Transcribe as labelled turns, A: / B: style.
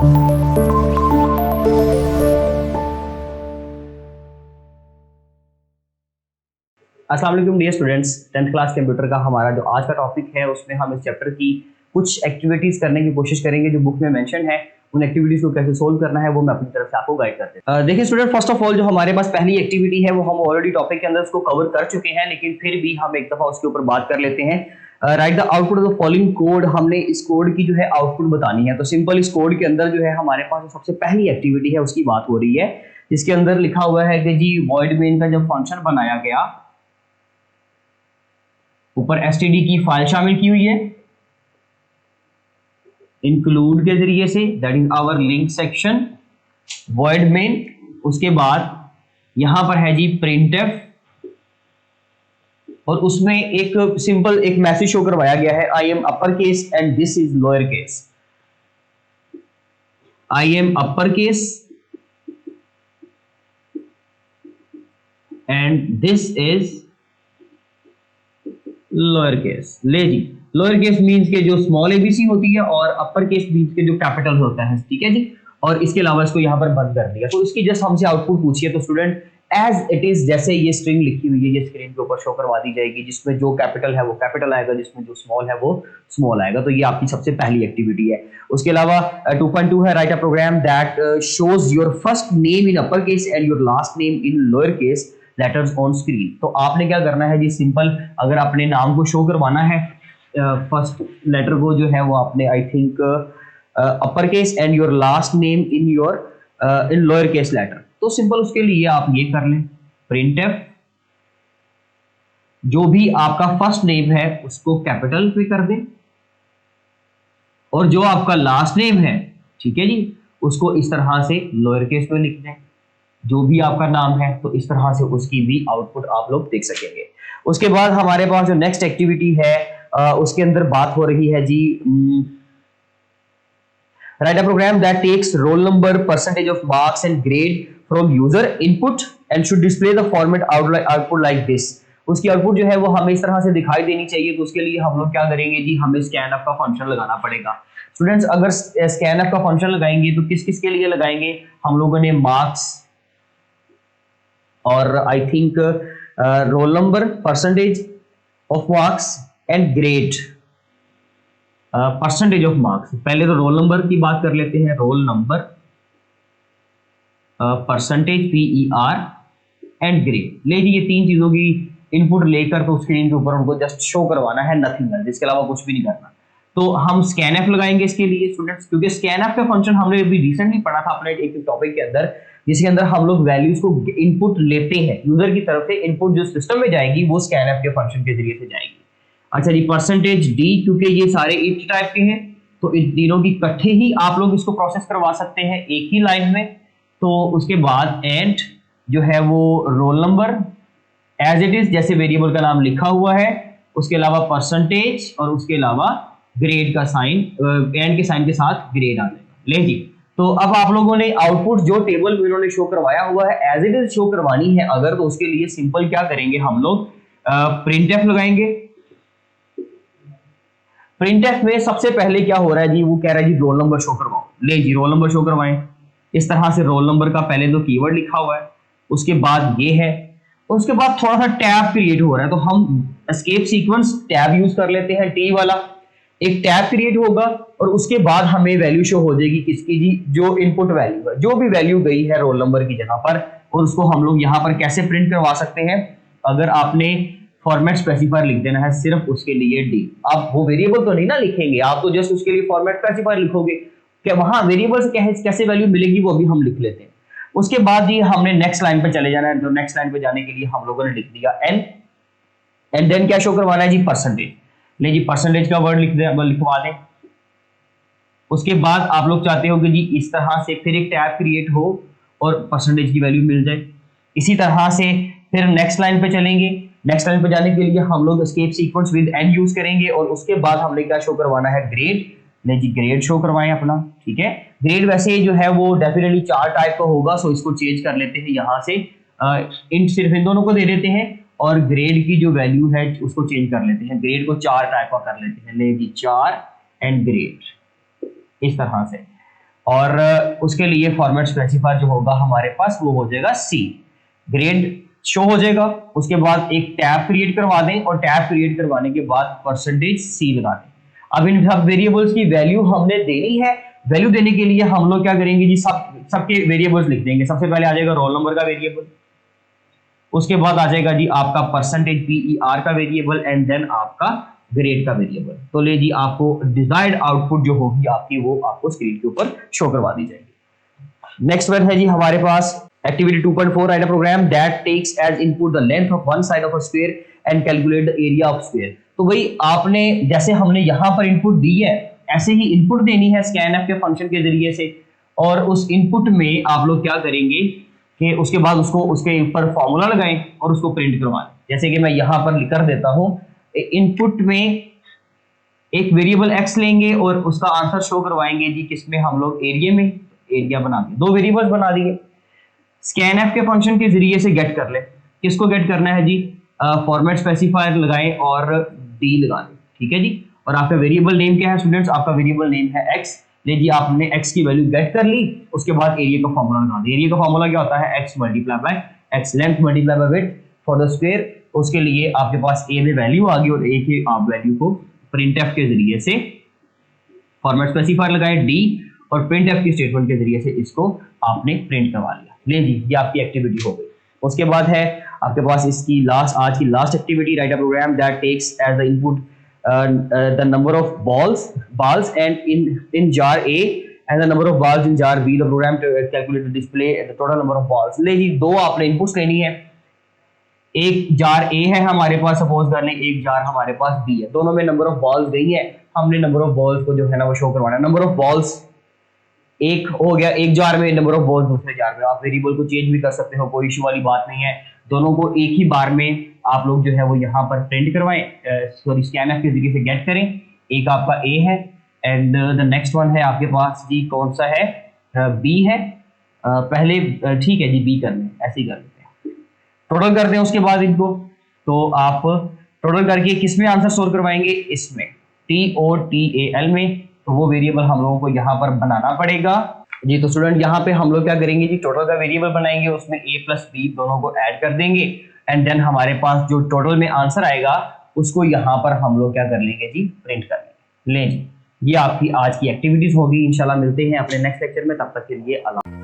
A: अस्सलाम वालेकुम dear students, 10th class computer का हमारा जो आज का टॉपिक है उसमें हम इस चैप्टर की कुछ एक्टिविटीज करने की कोशिश करेंगे जो बुक में मेंशन है। उन एक्टिविटीज को कैसे सोल्व करना है वो मैं अपनी तरफ से आपको गाइड करते हैं। देखिए स्टूडेंट, फर्स्ट ऑफ ऑल जो हमारे पास पहली एक्टिविटी है वो हम ऑलरेडी टॉपिक के अंदर उसको कवर कर चुके हैं, लेकिन फिर भी हम एक दफा उसके ऊपर बात कर लेते हैं। Right the output of the following code. हमने इस कोड की जो है आउटपुट बतानी है। तो सिंपल इस कोड के अंदर जो है हमारे पास सबसे पहली एक्टिविटी है उसकी बात हो रही है, जिसके अंदर लिखा हुआ है कि जी वॉइड मेन का जब फंक्शन बनाया गया, ऊपर std की फाइल शामिल की हुई है इंक्लूड के जरिए से, that is our link section void main. उसके बाद यहां पर है जी printf, और उसमें एक सिंपल एक मैसेज शो करवाया गया है, I am upper case and this is lower case. I am upper case and this is lower case. ले जी, लोअर केस मींस के जो स्मॉल एबीसी होती है और अपर केस मींस के जो कैपिटल होता है, ठीक है जी। और इसके अलावा इसको यहां पर बंद कर दिया। तो इसकी जस्ट हमसे आउटपुट पूछिए तो स्टूडेंट एज इट इज, जैसे ये स्ट्रिंग लिखी हुई है ये स्क्रीन के ऊपर शो करवा दी जाएगी, जिसमें जो कैपिटल है वो कैपिटल आएगा, जिसमें जो स्मॉल है वो स्मॉल आएगा। तो ये आपकी सबसे पहली एक्टिविटी है। उसके अलावा 2.2 है, write a program that shows your first name in upper case and your last name in lower case letters on screen. तो आपने क्या करना है जी, सिंपल अगर अपने नाम को शो करवाना है फर्स्ट लेटर को जो है वो आपने I think upper case and your last name in your in lower case letter. तो सिंपल उसके लिए आप ये कर लें, printf जो भी आपका फर्स्ट नेम है उसको कैपिटल पे कर दें, और जो आपका लास्ट नेम है, ठीक है जी, उसको इस तरह से लोअर केस में लिख दें। जो भी आपका नाम है तो इस तरह से उसकी भी आउटपुट आप लोग देख सकेंगे। उसके बाद हमारे पास जो नेक्स्ट एक्टिविटी है उसके अंदर बात हो रही है जी, write a program that takes roll number, percentage of marks and grade from user input and should display the format output like this. उसकी आउटपुट जो है वो हमें इस तरह से दिखाई देनी चाहिए। तो उसके लिए हम लोग क्या करेंगे जी, हमें स्कैनफ का फंक्शन लगाना पड़ेगा। स्टूडेंट्स अगर स्कैनफ का फंक्शन लगाएंगे तो किस किस के लिए लगाएंगे, हम लोगों ने मार्क्स और I think role number, percentage of marks and grade, percentage of marks. पहले तो रोल नंबर की बात कर लेते हैं, role number, percentage PER and grade. ले जी, ये तीन चीजों की इनपुट लेकर तो स्क्रीन के ऊपर उनको जस्ट शो करवाना है, नथिंग एल्स, इसके अलावा कुछ भी नहीं करना। तो हम स्कैनफ लगाएंगे इसके लिए स्टूडेंट्स, क्योंकि स्कैनफ का फंक्शन हमने अभी रिसेंटली पढ़ा था अपने एक टॉपिक के अंदर, जिसके अंदर हम लोग वैल्यूज को इनपुट लेते हैं यूजर की तरफ से। इनपुट जो सिस्टम में जाएगी वो स्कैनफ के फंक्शन के जरिए से जाएगी। अच्छा जी, परसेंटेज D, क्योंकि ये सारे ईच टाइप के हैं तो इन तीनों की इकट्ठे ही आप लोग इसको प्रोसेस करवा सकते हैं एक ही लाइन में। तो उसके बाद एंड जो है वो roll number as it is, जैसे वेरिएबल का नाम लिखा हुआ है, उसके अलावा परसेंटेज और उसके अलावा ग्रेड का साइन, एंड के साइन के साथ ग्रेड आ जाएगा। ले जी, तो अब आप लोगों ने आउटपुट जो टेबल में इन्होंने शो करवाया हुआ है एज इट इज शो करवानी है अगर, तो उसके लिए सिंपल क्या करेंगे हम लोग, printf लगाएंगे। printf में सबसे पहले क्या हो रहा है जी, वो कह रहा है जी रोल नंबर शो करवाओ। ले जी, रोल नंबर शो करवाएं। इस तरह से रोल नंबर का पहले तो कीवर्ड लिखा हुआ है, उसके बाद ये है, उसके बाद थोड़ा सा टैब क्रिएट हो रहा है। तो हम एस्केप सीक्वेंस टैब यूज कर लेते हैं, T वाला। एक टैब क्रिएट होगा और उसके बाद हमें वैल्यू शो हो जाएगी किसकी जी, जो इनपुट वैल्यू है, जो भी वैल्यू गई है रोल नंबर की जगह पर, और उसको हम लोग यहाँ पर कैसे प्रिंट करवा सकते हैं, अगर आपने फॉर्मेट स्पेसिफायर लिख देना है सिर्फ उसके लिए D। आप वो वेरिएबल तो नहीं ना लिखेंगे, आप तो जस्ट उसके लिए फॉर्मेट स्पेसिफायर लिखोगे, क्या वहां वेरिएबल से कैसे वैल्यू मिलेगी वो भी हम लिख लेते हैं। उसके बाद जी हमने नेक्स्ट लाइन पे चले जाना है। तो नेक्स्ट लाइन पे जाने के लिए हम लोगों ने लिख दिया N, एंड देन क्या शो करवाना है जी, परसेंटेज। ले जी, परसेंटेज का वर्ड लिखवा दें। उसके बाद आप लोग चाहते हो कि जी इस तरह से फिर एक टैब क्रिएट हो और परसेंटेज की वैल्यू मिल जाए। इसी तरह से फिर नेक्स्ट लाइन पे चलेंगे। नेक्स्ट लाइन पे जाने के लिए हम लोग escape sequence with N use करेंगे, और उसके बाद हमने क्या शो करवाना है, ग्रेड। ले जी, ग्रेड शो करवाएं अपना, ठीक है। ग्रेड वैसे जो है वो डेफिनेटली 4 टाइप का होगा, सो इसको चेंज कर लेते हैं यहाँ से, इन सिर्फ इन दोनों को दे देते हैं, और ग्रेड की जो वैल्यू है उसको चेंज कर लेते हैं, ग्रेड को 4 टाइप का कर लेते हैं। ले जी, 4 एंड ग्रेड, इस तरह से। और उसके लिए फॉर्मेट स्पेसिफायर जो होगा हमारे पास वो हो जाएगा सी। ग्रेड शो हो जाएगा, उसके बाद एक टैब क्रिएट करवा दें और टैब क्रिएट करवाने के बाद परसेंटेज सी लगा दें। अब इन सब वेरिएबल्स की वैल्यू हमने देनी है। वैल्यू देने के लिए हम लोग क्या करेंगे जी, सबके वेरिएबल्स लिख देंगे। सबसे पहले आ जाएगा रोल नंबर का वेरिएबल, उसके बाद आ जाएगा जी आपका परसेंटेज PER का वेरिएबल एंड देन आपका ग्रेड का वेरिएबल। तो ले जी आपको डिजायर्ड आउटपुट जो होगी आपकी वो आपको स्क्रीन के ऊपर शो करवा दी जाएगी। नेक्स्ट वन है जी हमारे पास activity 2.4, write a program that takes as input the length of one side of a square and calculate the area of square. तो भाई आपने जैसे हमने यहां पर इनपुट दी है ऐसे ही इनपुट देनी है scanf के फंक्शन के जरिए से, और उस इनपुट में आप लोग क्या करेंगे कि उसके बाद उसको उसके ऊपर फॉर्मूला लगाएं और उसको प्रिंट करवाएं। जैसे कि मैं यहां पर कर देता हूं, इनपुट में एक वेरिएबल x लेंगे और उसका आंसर शो करवाएंगे जी किसमें, हम लोग एरिया में। एरिया बना दिए, दो वेरिएबल्स बना दिए। scanf के फंक्शन के जरिए से गेट कर ले, किसको गेट करना है जी, फॉर्मेट स्पेसिफायर लगाएं और डी लगा दें, ठीक है जी। और आपका वेरिएबल नेम क्या है स्टूडेंट्स, आपका वेरिएबल नेम है x। ले जी आपने x की वैल्यू गेट कर ली, उसके बाद एरिया का फॉर्मूला लगा दिया। एरिया का फॉर्मूला क्या होता है, x multiply by x length multiply by width for the square. उसके लिए आपके पास a में वैल्यू आ गई और a की आप वैल्यू को प्रिंटफ के जरिए से फॉर्मेट स्पेसिफायर लगाए d और प्रिंटफ की स्टेटमेंट के जरिए से इसको आपने प्रिंट करवा लिया। ले जी ये आपकी एक्टिविटी हो गई। उसके बाद है आपके पास इसकी लास्ट, आज की last activity, write a program that takes as the input the number of balls and in jar A and the number of balls in jar B, the program to calculate the display the total number of balls। ले जी दो आपने inputs लेनी है, एक jar A है हमारे पास, suppose कर लें एक जार हमारे पास B है, दोनों में नंबर ऑफ बॉल्स गई है, हमने नंबर ऑफ बॉल्स को जो है ना वो शो करवाना है। नंबर ऑफ बॉल्स एक हो गया एक जार में, नंबर ऑफ बॉल्स दूसरे जार में। आप वेरिएबल को चेंज भी कर सकते हो, कोई इशू वाली बात नहीं है। दोनों को एक ही बार में आप लोग जो है वो यहाँ पर प्रिंट करवाएं, सॉरी स्कैनफ के जरिए से गेट करें। एक आपका ए है एंड द नेक्स्ट वन है आपके पास जी कौन सा है, बी है। पहले ठीक है जी बी कर लें, ऐसे ही कर लेते हैं, टोटल करते हैं उसके बाद इनको। तो आप टोटल करके किस में आंसर स्टोर करवाएंगे, इसमें TOTAL में। तो वो वेरिएबल हम लोगों को यहाँ पर बनाना पड़ेगा जी। तो स्टूडेंट यहाँ पे हम लोग क्या करेंगे जी, टोटल का वेरिएबल बनाएंगे, उसमें a प्लस b दोनों को ऐड कर देंगे एंड देन हमारे पास जो टोटल में आंसर आएगा उसको यहाँ पर हम लोग क्या कर लेंगे जी, प्रिंट कर लेंगे। ले जी ये आपकी आज की एक्टिविटीज होगी। इंशाल्लाह मिलते हैं अपने नेक्स्ट लेक्चर में, तब तक के लिए अल्लाह।